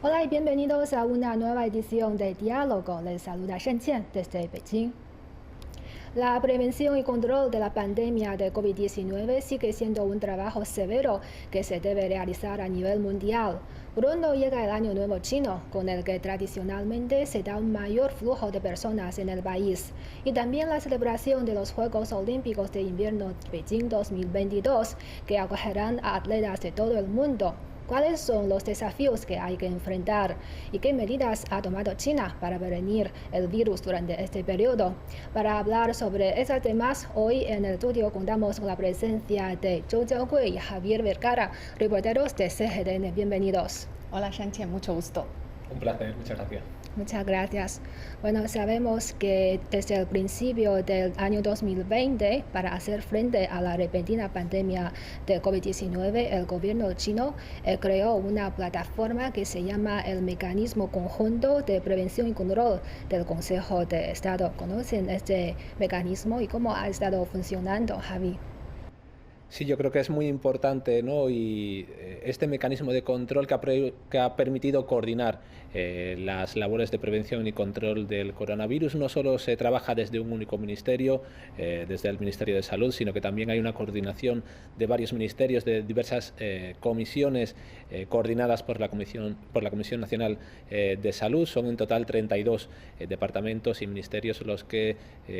Hola y bienvenidos a una nueva edición de Diálogo. Les saluda Shen Qian desde Beijing. La prevención y control de la pandemia de COVID-19 sigue siendo un trabajo severo que se debe realizar a nivel mundial. Pronto llega el Año Nuevo Chino, con el que tradicionalmente se da un mayor flujo de personas en el país, y también la celebración de los Juegos Olímpicos de Invierno Beijing 2022, que acogerán a atletas de todo el mundo. ¿Cuáles son los desafíos que hay que enfrentar y qué medidas ha tomado China para prevenir el virus durante este periodo? Para hablar sobre esos temas, hoy en el estudio contamos con la presencia de Zhou Jiaogui y Javier Vergara, reporteros de CGTN. Bienvenidos. Hola Shantian, mucho gusto. Un placer, muchas gracias. Muchas gracias. Bueno, sabemos que desde el principio del año 2020, para hacer frente a la repentina pandemia de COVID-19, el gobierno chino creó una plataforma que se llama el Mecanismo Conjunto de Prevención y Control del Consejo de Estado. ¿Conocen este mecanismo y cómo ha estado funcionando, Javi? Sí, yo creo que es muy importante, ¿no? Y este mecanismo de control que ha permitido coordinar las labores de prevención y control del coronavirus. No solo se trabaja desde un único ministerio, desde el Ministerio de Salud, sino que también hay una coordinación de varios ministerios, de diversas comisiones coordinadas por la Comisión Nacional de Salud. Son en total 32 departamentos y ministerios los que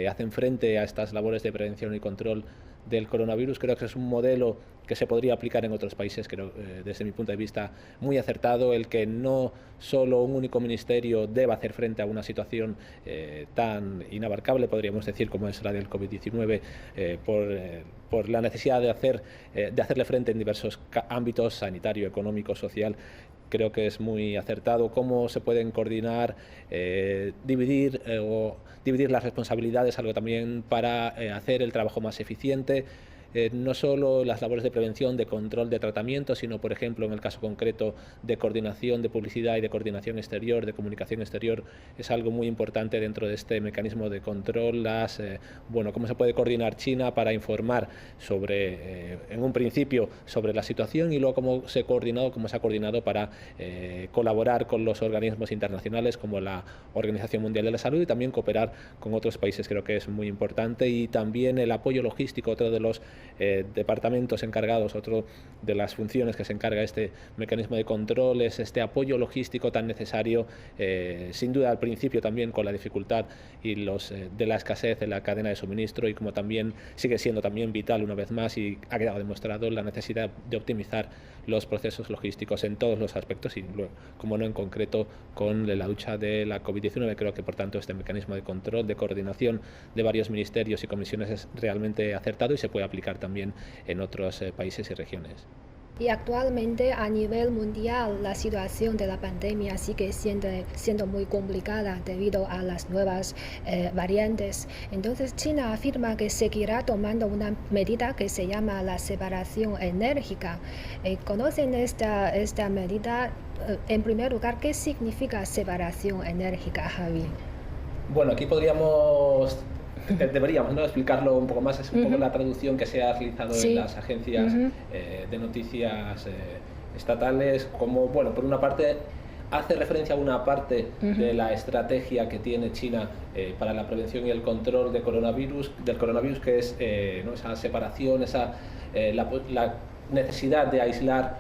hacen frente a estas labores de prevención y control del coronavirus. Creo que es un modelo que se podría aplicar en otros países, creo, desde mi punto de vista, muy acertado, el que no solo un único ministerio deba hacer frente a una situación tan inabarcable, podríamos decir, como es la del COVID-19, por la necesidad de hacerle frente en diversos ámbitos, sanitario, económico, social. Creo que es muy acertado cómo se pueden coordinar, dividir las responsabilidades, algo también para hacer el trabajo más eficiente. No solo las labores de prevención, de control, de tratamiento, sino, por ejemplo, en el caso concreto de coordinación de publicidad y de coordinación exterior, de comunicación exterior, es algo muy importante dentro de este mecanismo de control. Cómo se puede coordinar China para informar sobre, en un principio, sobre la situación y luego cómo se ha coordinado para colaborar con los organismos internacionales como la Organización Mundial de la Salud y también cooperar con otros países. Creo que es muy importante, y también el apoyo logístico, otro de los departamentos encargados, otro de las funciones que se encarga este mecanismo de control es este apoyo logístico tan necesario, sin duda al principio también con la dificultad y de la escasez de la cadena de suministro, y como también sigue siendo también vital una vez más, y ha quedado demostrado la necesidad de optimizar los procesos logísticos en todos los aspectos, y como no en concreto con la lucha de la COVID-19. Creo que por tanto este mecanismo de control, de coordinación de varios ministerios y comisiones es realmente acertado y se puede aplicar también en otros países y regiones. Y actualmente a nivel mundial la situación de la pandemia sigue siendo muy complicada debido a las nuevas variantes. Entonces China afirma que seguirá tomando una medida que se llama la separación enérgica. ¿Conocen esta medida? En primer lugar, ¿qué significa separación enérgica, Javi? Bueno, aquí deberíamos, ¿no?, explicarlo un poco más. Es un poco la traducción que se ha realizado en las agencias de noticias estatales, como, bueno, por una parte hace referencia a una parte de la estrategia que tiene China para la prevención y el control del coronavirus, que es ¿no?, esa separación, la necesidad de aislar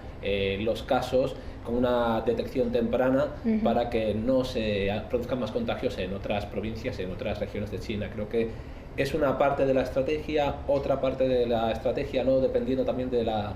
los casos con una detección temprana para que no se produzcan más contagios en otras provincias, en otras regiones de China. Creo que es una parte de la estrategia. Otra parte de la estrategia, ¿no?, dependiendo también de la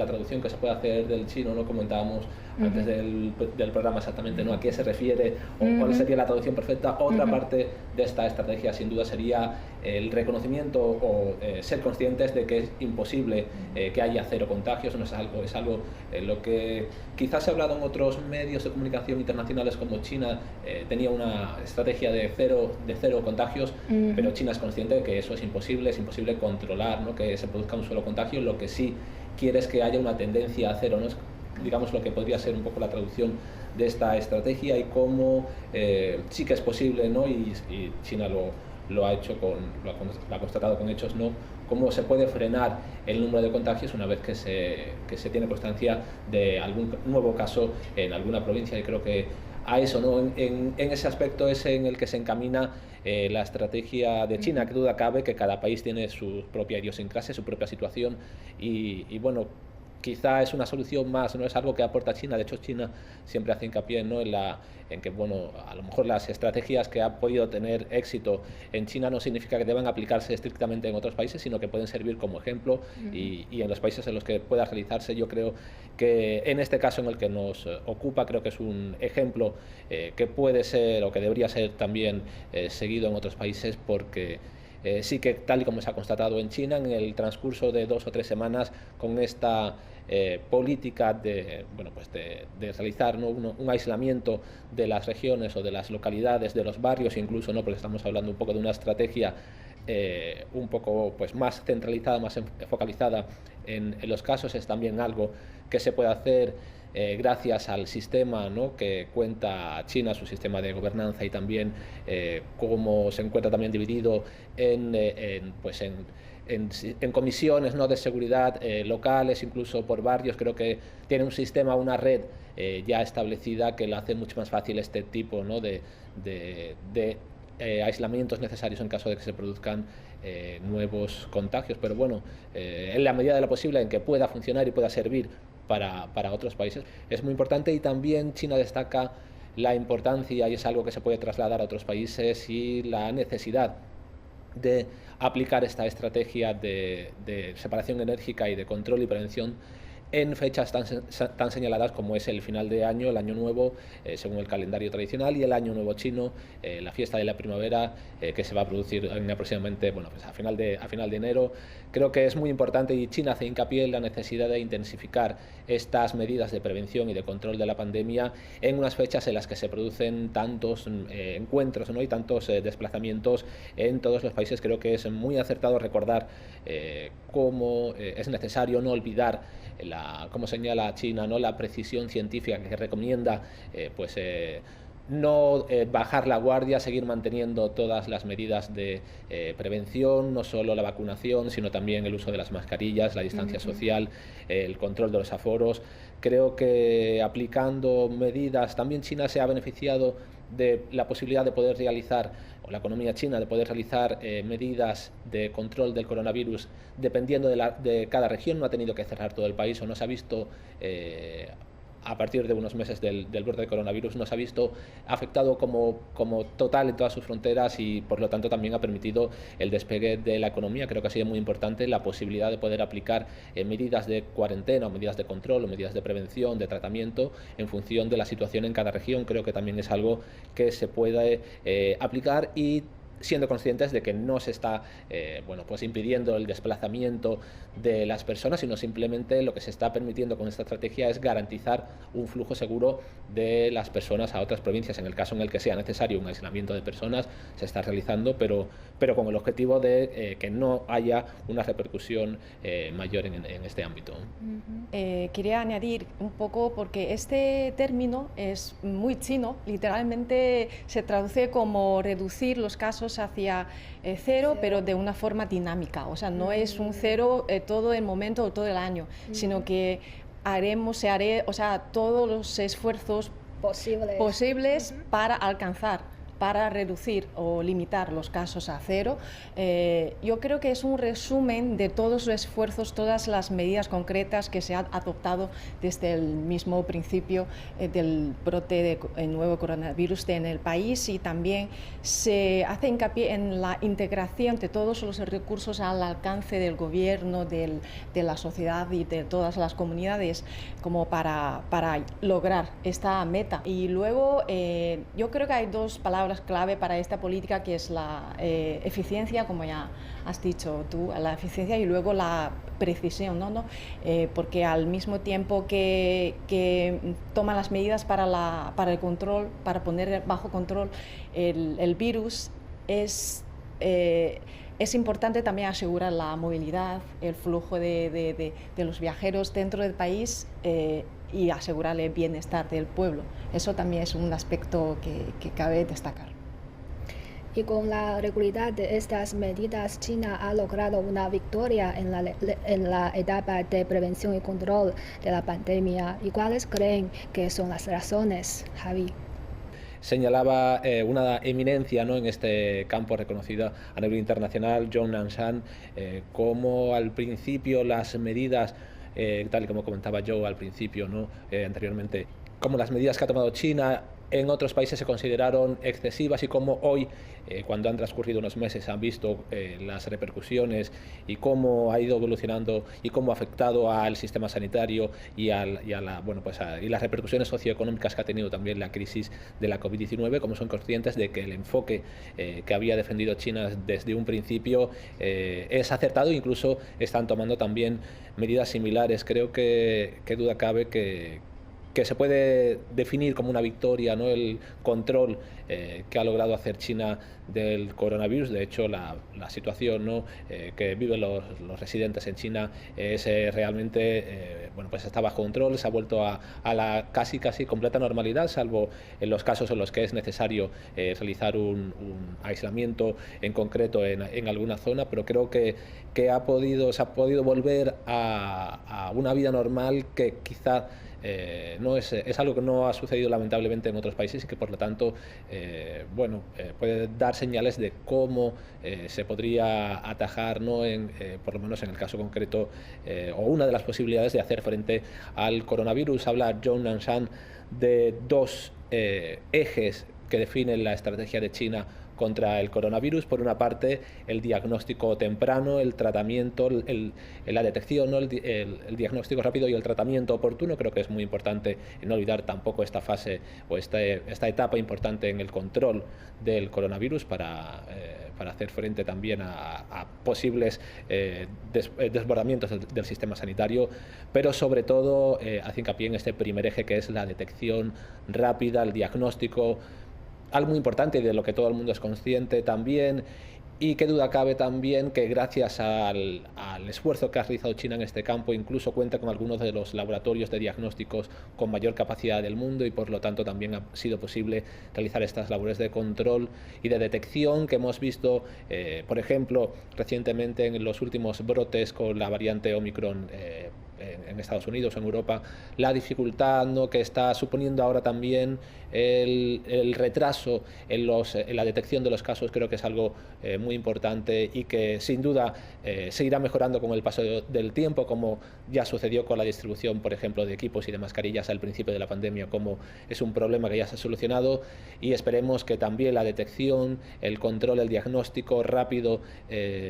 traducción que se puede hacer del chino, ¿no?, comentábamos antes del programa exactamente, ¿no?, a qué se refiere o cuál sería la traducción perfecta. Otra parte de esta estrategia sin duda sería el reconocimiento o ser conscientes de que es imposible que haya cero contagios. No es algo lo que quizás se ha hablado en otros medios de comunicación internacionales, como China tenía una estrategia de cero contagios, pero China es consciente de que eso es imposible controlar, ¿no?, que se produzca un solo contagio. Lo que sí quiere es que haya una tendencia a cero, ¿no? Es, digamos, lo que podría ser un poco la traducción de esta estrategia, y cómo sí que es posible, ¿no?, y China lo lo ha hecho lo ha constatado con hechos, ¿no? Cómo se puede frenar el número de contagios una vez que se tiene constancia de algún nuevo caso en alguna provincia, y creo que a eso, ¿no? En ese aspecto es en el que se encamina la estrategia de China. Que duda cabe que cada país tiene su propia idiosincrasia, su propia situación, y bueno, quizá es una solución más, no es algo que aporta China. De hecho, China siempre hace hincapié, ¿no? en que, bueno, a lo mejor las estrategias que ha podido tener éxito en China no significa que deban aplicarse estrictamente en otros países, sino que pueden servir como ejemplo, y en los países en los que pueda realizarse, yo creo que en este caso en el que nos ocupa, creo que es un ejemplo que puede ser o que debería ser también seguido en otros países, porque sí que, tal y como se ha constatado en China, en el transcurso de 2 o 3 semanas, con esta política de, bueno, pues de realizar, ¿no? un aislamiento de las regiones o de las localidades, de los barrios incluso, ¿no? Porque estamos hablando un poco de una estrategia un poco, pues, más centralizada, más focalizada en los casos. Es también algo que se puede hacer gracias al sistema, ¿no? que cuenta China, su sistema de gobernanza, y también cómo se encuentra también dividido en comisiones, ¿no? de seguridad locales, incluso por barrios. Creo que tiene un sistema, una red ya establecida, que le hace mucho más fácil este tipo, ¿no? de aislamientos necesarios en caso de que se produzcan nuevos contagios. Pero bueno, en la medida de lo posible en que pueda funcionar y pueda servir para otros países, es muy importante. Y también China destaca la importancia, y es algo que se puede trasladar a otros países, y la necesidad de aplicar esta estrategia de separación enérgica y de control y prevención en fechas tan señaladas como es el final de año, el año nuevo, según el calendario tradicional, y el año nuevo chino, la fiesta de la primavera, que se va a producir en aproximadamente, bueno, pues a final de enero. Creo que es muy importante, y China hace hincapié en la necesidad de intensificar estas medidas de prevención y de control de la pandemia en unas fechas en las que se producen tantos encuentros, ¿no? y tantos desplazamientos en todos los países. Creo que es muy acertado recordar cómo es necesario no olvidar como señala China, ¿no? la precisión científica que recomienda no bajar la guardia, seguir manteniendo todas las medidas de prevención, no solo la vacunación, sino también el uso de las mascarillas, la distancia social, el control de los aforos. Creo que aplicando medidas, también China se ha beneficiado de la posibilidad de poder realizar, o la economía china, de poder realizar medidas de control del coronavirus dependiendo de cada región. No ha tenido que cerrar todo el país, o no se ha visto, a partir de unos meses del brote de coronavirus, no se ha visto afectado como total en todas sus fronteras, y por lo tanto también ha permitido el despegue de la economía. Creo que ha sido muy importante la posibilidad de poder aplicar medidas de cuarentena, o medidas de control, o medidas de prevención, de tratamiento, en función de la situación en cada región. Creo que también es algo que se puede aplicar, y siendo conscientes de que no se está impidiendo el desplazamiento de las personas, sino simplemente lo que se está permitiendo con esta estrategia es garantizar un flujo seguro de las personas a otras provincias. En el caso en el que sea necesario un aislamiento de personas, se está realizando, pero con el objetivo de que no haya una repercusión mayor en este ámbito. Quería añadir un poco, porque este término es muy chino, literalmente se traduce como reducir los casos hacia cero, pero de una forma dinámica. O sea, no es un cero todo el momento o todo el año, sino que todos los esfuerzos posibles para alcanzar, para reducir o limitar los casos a cero. Yo creo que es un resumen de todos los esfuerzos, todas las medidas concretas que se han adoptado desde el mismo principio del brote del nuevo coronavirus en el país, y también se hace hincapié en la integración de todos los recursos al alcance del gobierno, de la sociedad y de todas las comunidades, como para lograr esta meta. Y luego yo creo que hay dos palabras clave para esta política, que es la eficiencia, como ya has dicho tú, la eficiencia, y luego la precisión, ¿no? Porque al mismo tiempo que toman las medidas para el control, para poner bajo control el virus, es importante también asegurar la movilidad, el flujo de los viajeros dentro del país, y asegurar el bienestar del pueblo. Eso también es un aspecto que cabe destacar. Y con la regularidad de estas medidas, China ha logrado una victoria en la etapa de prevención y control de la pandemia. ¿Y cuáles creen que son las razones, Javi? Señalaba una eminencia, ¿no?, en este campo reconocida a nivel internacional, Zhou Nanshan, como al principio las medidas, tal y como comentaba Joe al principio, ¿no?, anteriormente, como las medidas que ha tomado China en otros países se consideraron excesivas y como hoy, cuando han transcurrido unos meses, han visto las repercusiones y cómo ha ido evolucionando y cómo ha afectado al sistema sanitario y las repercusiones socioeconómicas que ha tenido también la crisis de la COVID-19, como son conscientes de que el enfoque que había defendido China desde un principio es acertado, incluso están tomando también medidas similares. Creo que duda cabe que se puede definir como una victoria, ¿no?, el control que ha logrado hacer China del coronavirus. De hecho, la situación, ¿no?, que viven los residentes en China es realmente, pues está bajo control, se ha vuelto a la casi completa normalidad, salvo en los casos en los que es necesario realizar un aislamiento en concreto en alguna zona, pero creo que se ha podido volver a una vida normal que quizá no es algo que no ha sucedido lamentablemente en otros países y que por lo tanto puede dar señales de cómo se podría atajar, ¿no?, por lo menos en el caso concreto, o una de las posibilidades de hacer frente al coronavirus. Habla Zhou Nanshan de dos ejes que definen la estrategia de China contra el coronavirus. Por una parte, el diagnóstico temprano, el tratamiento, la detección, ¿no?, el diagnóstico rápido y el tratamiento oportuno. Creo que es muy importante no olvidar tampoco esta fase o esta etapa importante en el control del coronavirus para hacer frente también a posibles desbordamientos del sistema sanitario, pero sobre todo hace hincapié en este primer eje, que es la detección rápida, el diagnóstico, algo muy importante y de lo que todo el mundo es consciente también, y qué duda cabe también que gracias al esfuerzo que ha realizado China en este campo, incluso cuenta con algunos de los laboratorios de diagnósticos con mayor capacidad del mundo y por lo tanto también ha sido posible realizar estas labores de control y de detección que hemos visto, por ejemplo, recientemente en los últimos brotes con la variante Omicron en Estados Unidos, en Europa, la dificultad, ¿no?, que está suponiendo ahora también el retraso en la detección de los casos. Creo que es algo muy importante y que sin duda seguirá mejorando con el paso del tiempo, como ya sucedió con la distribución, por ejemplo, de equipos y de mascarillas al principio de la pandemia, como es un problema que ya se ha solucionado, y esperemos que también la detección, el control, el diagnóstico rápido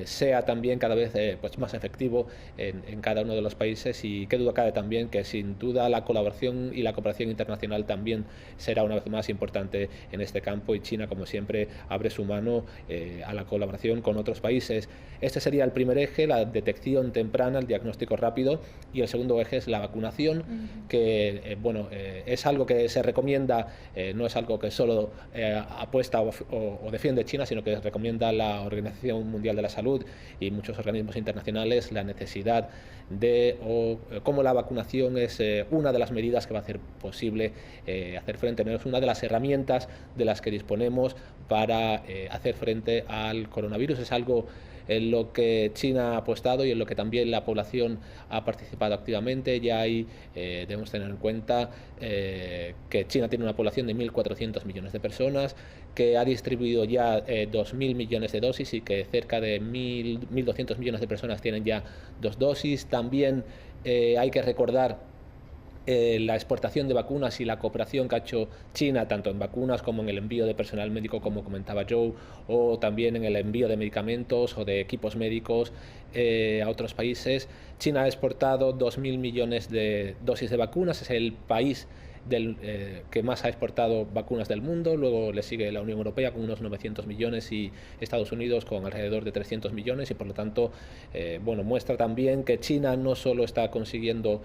sea también cada vez más efectivo en cada uno de los países. Y qué duda cabe también que sin duda la colaboración y la cooperación internacional también será una vez más importante en este campo, y China, como siempre, abre su mano a la colaboración con otros países. Este sería el primer eje, la detección temprana, el diagnóstico rápido, y el segundo eje es la vacunación, que es algo que se recomienda, no es algo que solo apuesta o defiende China, sino que recomienda la Organización Mundial de la Salud y muchos organismos internacionales, la necesidad de cómo la vacunación es una de las medidas que va a hacer posible hacer frente, es una de las herramientas de las que disponemos para hacer frente al coronavirus. Es algo en lo que China ha apostado y en lo que también la población ha participado activamente. Ya debemos tener en cuenta que China tiene una población de 1.400 millones de personas, que ha distribuido ya 2.000 millones de dosis y que cerca de 1.200 millones de personas tienen ya 2 dosis. También hay que recordar la exportación de vacunas y la cooperación que ha hecho China, tanto en vacunas como en el envío de personal médico, como comentaba Joe, o también en el envío de medicamentos o de equipos médicos a otros países. China ha exportado 2.000 millones de dosis de vacunas, es el país que más ha exportado vacunas del mundo. Luego le sigue la Unión Europea con unos 900 millones y Estados Unidos con alrededor de 300 millones, y por lo tanto muestra también que China no solo está consiguiendo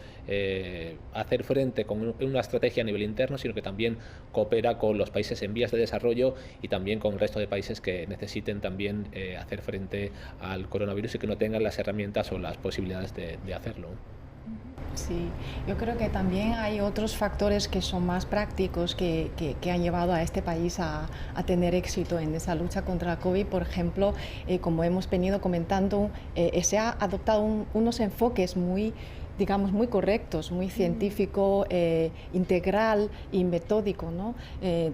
hacer frente con una estrategia a nivel interno, sino que también coopera con los países en vías de desarrollo y también con el resto de países que necesiten también hacer frente al coronavirus y que no tengan las herramientas o las posibilidades de hacerlo. Sí, yo creo que también hay otros factores que son más prácticos que han llevado a este país a tener éxito en esa lucha contra la COVID. Por ejemplo, como hemos venido comentando, se ha adoptado unos enfoques muy, digamos, muy correctos, muy científico, integral y metódico, ¿no?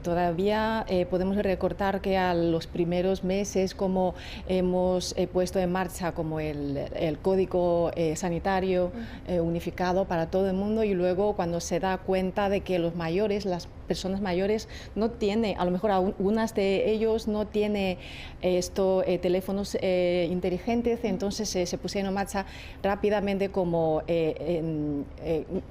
Todavía podemos recordar que a los primeros meses, como hemos puesto en marcha como el código sanitario unificado para todo el mundo, y luego cuando se da cuenta de que los mayores, las personas mayores no tiene, a lo mejor algunas de ellos no tiene teléfonos inteligentes, entonces se pusieron en marcha rápidamente como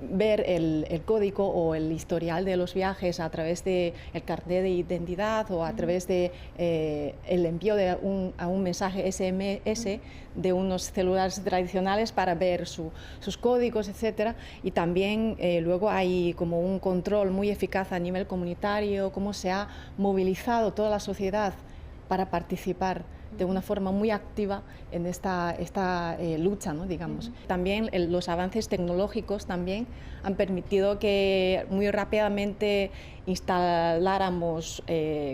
ver el código o el historial de los viajes a través del carnet de identidad o a través de el envío de un mensaje SMS de unos celulares tradicionales para ver sus códigos, etcétera. Y también luego hay como un control muy eficaz a nivel comunitario, cómo se ha movilizado toda la sociedad para participar de una forma muy activa en esta lucha, ¿no? Digamos. También los avances tecnológicos también han permitido que muy rápidamente instaláramos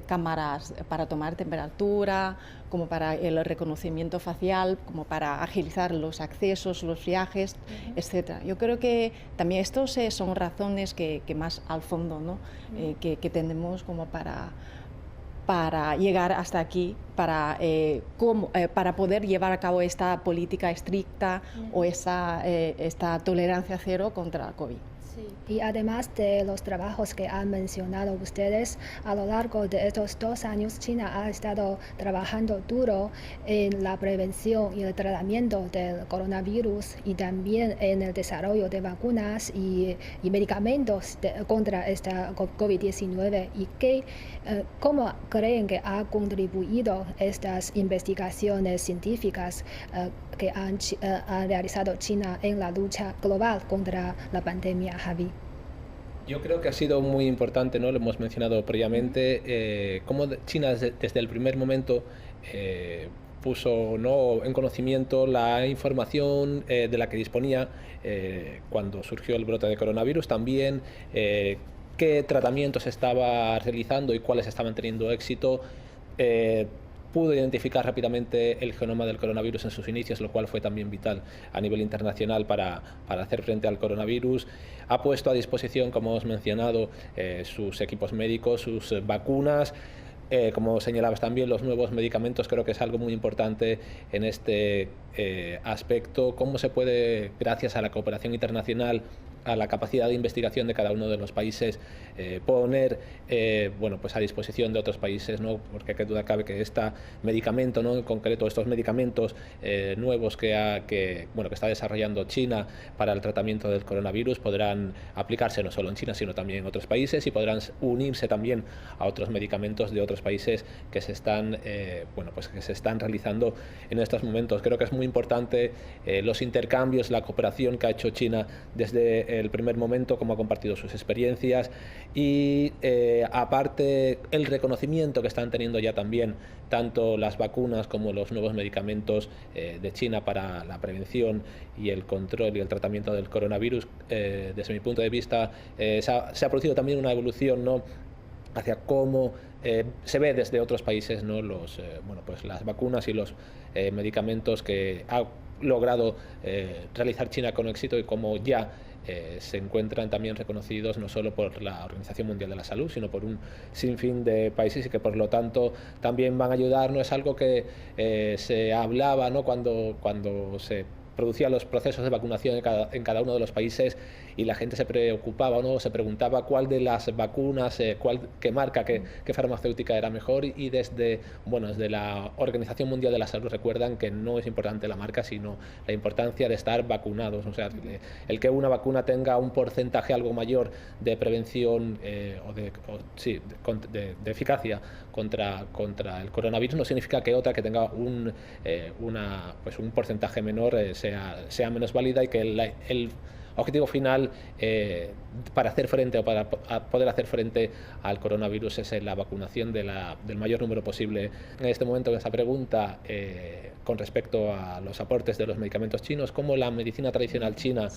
cámaras para tomar temperatura, como para el reconocimiento facial, como para agilizar los accesos, los viajes, etc. Yo creo que también estos son razones que más al fondo, ¿no? Que tenemos como para llegar hasta aquí, para poder llevar a cabo esta política estricta o esta tolerancia cero contra el COVID. Sí. Y además de los trabajos que han mencionado ustedes, a lo largo de estos 2 años China ha estado trabajando duro en la prevención y el tratamiento del coronavirus y también en el desarrollo de vacunas y medicamentos contra esta COVID-19. ¿Y cómo creen que ha contribuido estas investigaciones científicas que ha realizado China en la lucha global contra la pandemia, Javi? Yo creo que ha sido muy importante, ¿no? Lo hemos mencionado previamente, cómo China desde el primer momento puso, ¿no?, en conocimiento la información de la que disponía cuando surgió el brote de coronavirus, también qué tratamientos estaba realizando y cuáles estaban teniendo éxito. Pudo identificar rápidamente el genoma del coronavirus en sus inicios, lo cual fue también vital a nivel internacional para hacer frente al coronavirus. Ha puesto a disposición, como hemos mencionado, sus equipos médicos, sus vacunas. Como señalabas también, los nuevos medicamentos. Creo que es algo muy importante en este aspecto. Cómo se puede, gracias a la cooperación internacional, a la capacidad de investigación de cada uno de los países, poner pues a disposición de otros países, ¿no? Porque qué duda cabe que este medicamento, ¿no?, en concreto estos medicamentos nuevos que está desarrollando China para el tratamiento del coronavirus podrán aplicarse no solo en China sino también en otros países y podrán unirse también a otros medicamentos de otros países que se están realizando en estos momentos. Creo que es muy importante los intercambios, la cooperación que ha hecho China desde el primer momento, cómo ha compartido sus experiencias y aparte el reconocimiento que están teniendo ya también tanto las vacunas como los nuevos medicamentos de China para la prevención y el control y el tratamiento del coronavirus. Desde mi punto de vista se ha producido también una evolución, ¿no?, hacia cómo se ve desde otros países, ¿no?, las vacunas y los medicamentos que ha logrado realizar China con éxito y cómo ya se encuentran también reconocidos no solo por la Organización Mundial de la Salud, sino por un sinfín de países y que por lo tanto también van a ayudar. No es algo que se hablaba, ¿no?, cuando se producían los procesos de vacunación en cada uno de los países y la gente se preocupaba, ¿no?, se preguntaba cuál de las vacunas, qué marca, qué farmacéutica era mejor y desde la Organización Mundial de la Salud recuerdan que no es importante la marca, sino la importancia de estar vacunados. O sea, el que una vacuna tenga un porcentaje algo mayor de prevención de eficacia contra el coronavirus no significa que otra que tenga un porcentaje menor sea menos válida y que el objetivo final para hacer frente o para poder hacer frente al coronavirus es la vacunación del mayor número posible. En este momento, en esa pregunta con respecto a los aportes de los medicamentos chinos, cómo la medicina tradicional china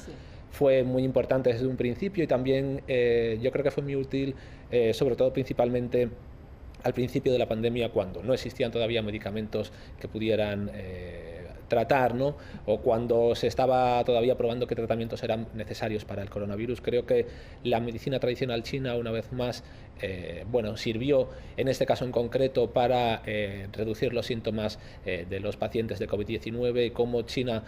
fue muy importante desde un principio y también yo creo que fue muy útil, sobre todo principalmente al principio de la pandemia, cuando no existían todavía medicamentos que pudieran tratar, ¿no? O cuando se estaba todavía probando qué tratamientos eran necesarios para el coronavirus. Creo que la medicina tradicional china, una vez más, bueno, sirvió en este caso en concreto para reducir los síntomas de los pacientes de COVID-19 y cómo China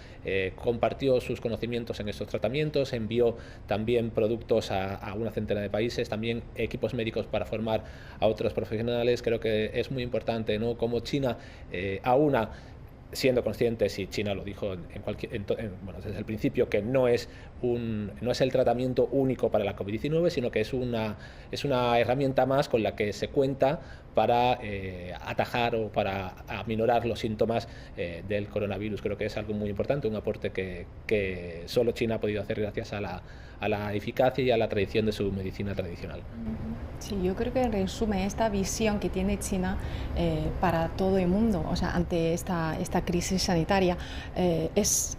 compartió sus conocimientos en estos tratamientos, envió también productos a una centena de países, también equipos médicos para formar a otros profesionales. Creo que es muy importante, ¿no? Cómo China aúna, siendo conscientes, y China lo dijo bueno, desde el principio, que no es el tratamiento único para la COVID-19, sino que es una herramienta más con la que se cuenta para atajar o para aminorar los síntomas del coronavirus. Creo que es algo muy importante, un aporte que solo China ha podido hacer gracias a la eficacia y a la tradición de su medicina tradicional. Sí, yo creo que en resumen esta visión que tiene China para todo el mundo, o sea, ante esta crisis sanitaria,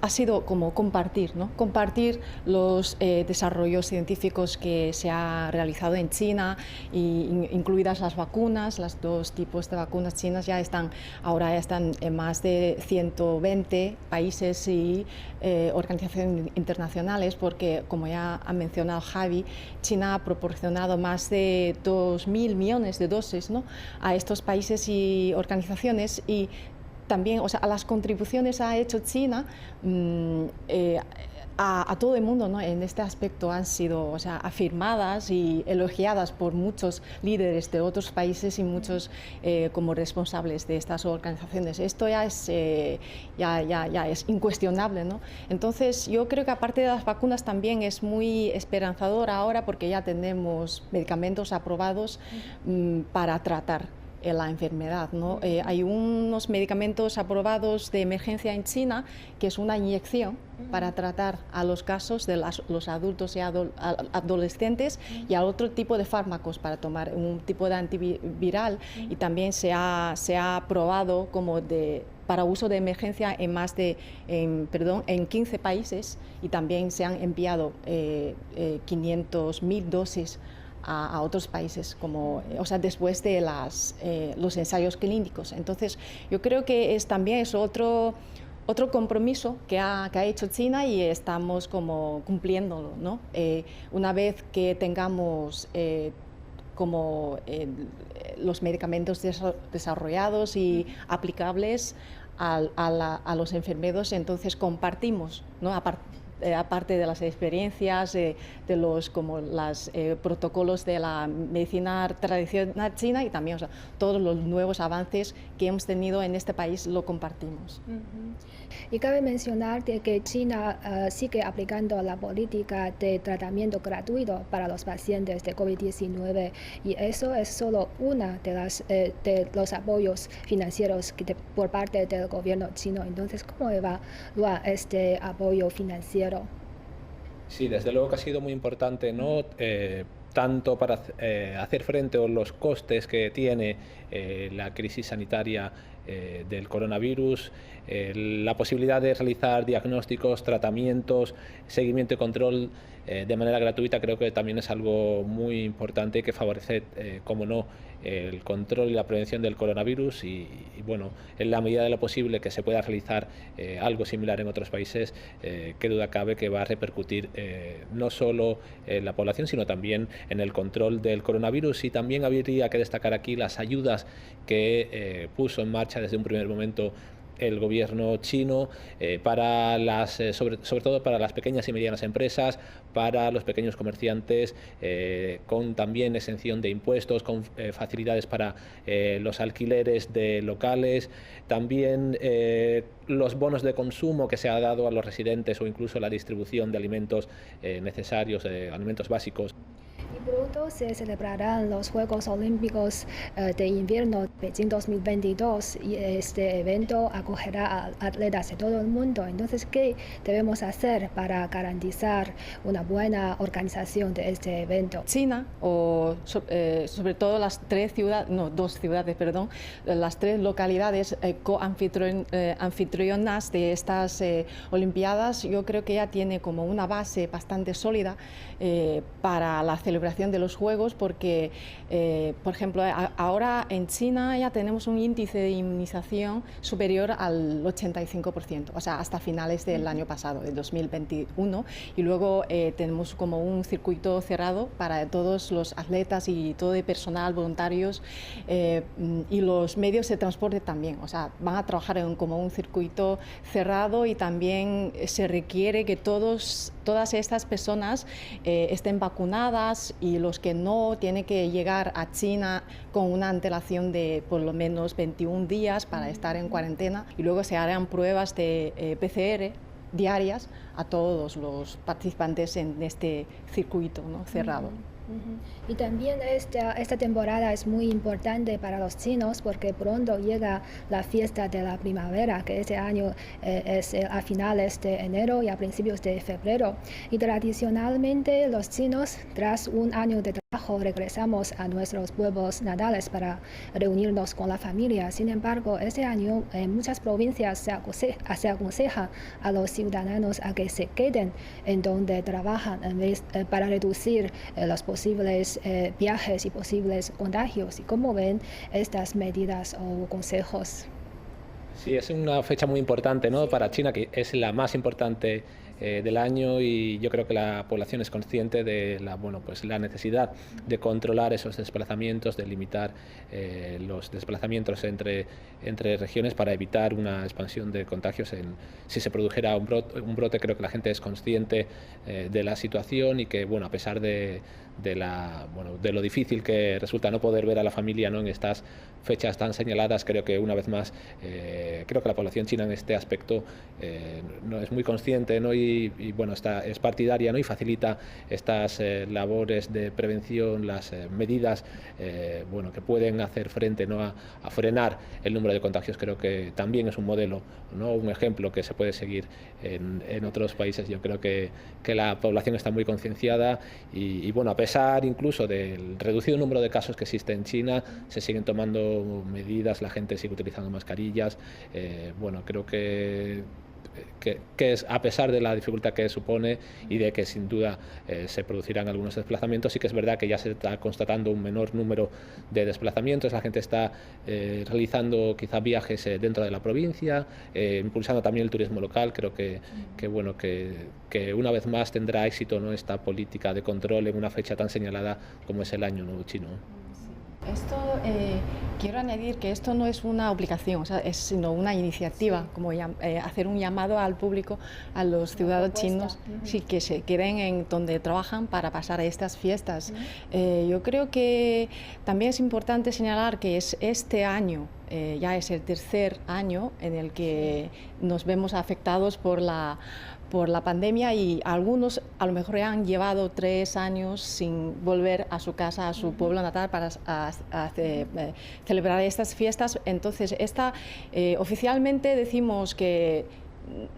ha sido como compartir, ¿no? Compartir los desarrollos científicos que se ha realizado en China, incluidas las vacunas. Las dos tipos de vacunas chinas ahora ya están en más de 120 países y organizaciones internacionales, porque, como ya ha mencionado Javi, China ha proporcionado más de 2.000 millones de dosis, ¿no?, a estos países y organizaciones, y también, o sea, a las contribuciones ha hecho China a todo el mundo, ¿no?, en este aspecto han sido, o sea, afirmadas y elogiadas por muchos líderes de otros países y muchos como responsables de estas organizaciones. Esto ya es incuestionable, ¿no? Entonces, yo creo que aparte de las vacunas también es muy esperanzador ahora, porque ya tenemos medicamentos aprobados para tratar la enfermedad, ¿no? Hay unos medicamentos aprobados de emergencia en China, que es una inyección para tratar a los casos de los adultos y adolescentes, y a otro tipo de fármacos para tomar, un tipo de antiviral, y también se ha aprobado como para uso de emergencia en 15 países, y también se han enviado 500.000 dosis a otros países, o sea, después de los ensayos clínicos. Entonces, yo creo que también es otro compromiso que ha hecho China, y estamos como cumpliéndolo, ¿no? Una vez que tengamos los medicamentos desarrollados y aplicables a los enfermeros, entonces compartimos, ¿no? Aparte de las experiencias, de los protocolos de la medicina tradicional china, y también, o sea, todos los nuevos avances que hemos tenido en este país lo compartimos. Y cabe mencionar que China sigue aplicando la política de tratamiento gratuito para los pacientes de COVID-19, y eso es solo una de los apoyos financieros por parte del gobierno chino. Entonces, ¿cómo evalúa este apoyo financiero? Sí, desde luego que ha sido muy importante, ¿no? Tanto para hacer frente a los costes que tiene la crisis sanitaria del coronavirus, la posibilidad de realizar diagnósticos, tratamientos, seguimiento y control de manera gratuita. Creo que también es algo muy importante que favorece, como no, el control y la prevención del coronavirus, y bueno, en la medida de lo posible que se pueda realizar algo similar en otros países, qué duda cabe que va a repercutir no solo en la población, sino también en el control del coronavirus. Y también habría que destacar aquí las ayudas que puso en marcha desde un primer momento el gobierno chino sobre todo para las pequeñas y medianas empresas, para los pequeños comerciantes, con también exención de impuestos, con facilidades para los alquileres de locales, también los bonos de consumo que se ha dado a los residentes, o incluso la distribución de alimentos necesarios, alimentos básicos. Y por pronto se celebrarán los Juegos Olímpicos de Invierno Beijing 2022 y este evento acogerá a atletas de todo el mundo. Entonces, ¿qué debemos hacer para garantizar una buena organización de este evento? China, sobre todo las las tres localidades anfitrionas de estas Olimpiadas, yo creo que ya tiene como una base bastante sólida para la celebración de los Juegos, porque, por ejemplo, ahora en China ya tenemos un índice de inmunización superior al 85%, o sea, hasta finales del año pasado, del 2021, y luego tenemos como un circuito cerrado para todos los atletas y todo el personal, voluntarios y los medios de transporte también, o sea, van a trabajar en como un circuito cerrado, y también se requiere que todas estas personas estén vacunadas, y los que no tienen que llegar a China con una antelación de por lo menos 21 días para estar en cuarentena, y luego se harán pruebas de PCR diarias a todos los participantes en este circuito, ¿no?, cerrado. Y también esta temporada es muy importante para los chinos porque pronto llega la fiesta de la primavera, que este año es a finales de enero y a principios de febrero. Y tradicionalmente los chinos, tras un año de trabajo, regresamos a nuestros pueblos natales para reunirnos con la familia. Sin embargo, este año en muchas provincias se aconseja a los ciudadanos a que se queden en donde trabajan para reducir los posibles viajes y posibles contagios. ¿Y cómo ven estas medidas o consejos? Sí, es una fecha muy importante, ¿no?, para China, que es la más importante del año, y yo creo que la población es consciente de la necesidad de controlar esos desplazamientos, de limitar los desplazamientos entre regiones para evitar una expansión de contagios. Si se produjera un brote, creo que la gente es consciente de la situación, y que, bueno, a pesar de lo difícil que resulta no poder ver a la familia, ¿no?, en estas fechas tan señaladas, creo que una vez más creo que la población china en este aspecto no es muy consciente, ¿no?, y bueno, es partidaria, ¿no?, y facilita estas labores de prevención, las medidas que pueden hacer frente, ¿no?, a frenar el número de contagios. Creo que también es un modelo, ¿no?, un ejemplo que se puede seguir en otros países. Yo creo que la población está muy concienciada, y bueno, a pesar incluso del reducido número de casos que existe en China, se siguen tomando medidas, la gente sigue utilizando mascarillas. Creo que es, a pesar de la dificultad que supone y de que sin duda se producirán algunos desplazamientos, sí que es verdad que ya se está constatando un menor número de desplazamientos. La gente está realizando quizá viajes dentro de la provincia, impulsando también el turismo local. Creo que una vez más tendrá éxito, ¿no?, esta política de control en una fecha tan señalada como es el Año Nuevo Chino. Esto, quiero añadir que esto no es una obligación, sino una iniciativa, como hacer un llamado al público, a los ciudadanos chinos, que se queden en donde trabajan para pasar estas fiestas. Yo creo que también es importante señalar que este año ya es el tercer año en el que nos vemos afectados por la pandemia, y algunos a lo mejor han llevado 3 años sin volver a su casa, a su pueblo natal, para celebrar estas fiestas. Entonces, oficialmente decimos que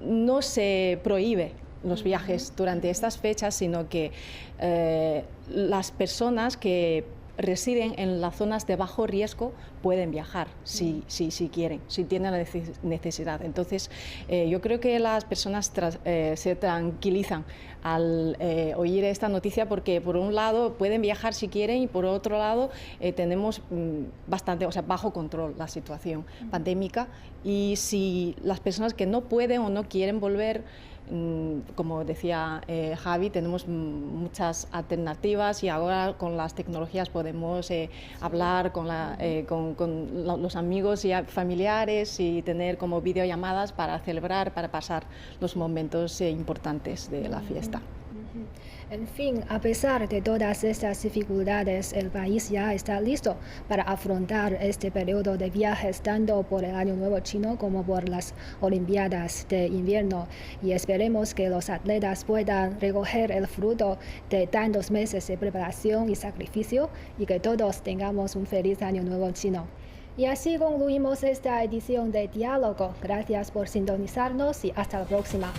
no se prohíbe los viajes durante estas fechas, sino que las personas que residen en las zonas de bajo riesgo pueden viajar si quieren, si tienen la necesidad. Entonces, yo creo que las personas se tranquilizan al oír esta noticia, porque por un lado pueden viajar si quieren, y por otro lado tenemos bajo control la situación pandémica, y si las personas que no pueden o no quieren volver, como decía Javi, tenemos muchas alternativas, y ahora con las tecnologías podemos hablar con los amigos y familiares, y tener como videollamadas para celebrar, para pasar los momentos importantes de la fiesta. En fin, a pesar de todas estas dificultades, el país ya está listo para afrontar este periodo de viajes tanto por el Año Nuevo Chino como por las Olimpiadas de Invierno, y esperemos que los atletas puedan recoger el fruto de tantos meses de preparación y sacrificio y que todos tengamos un feliz Año Nuevo Chino. Y así concluimos esta edición de Diálogo. Gracias por sintonizarnos y hasta la próxima.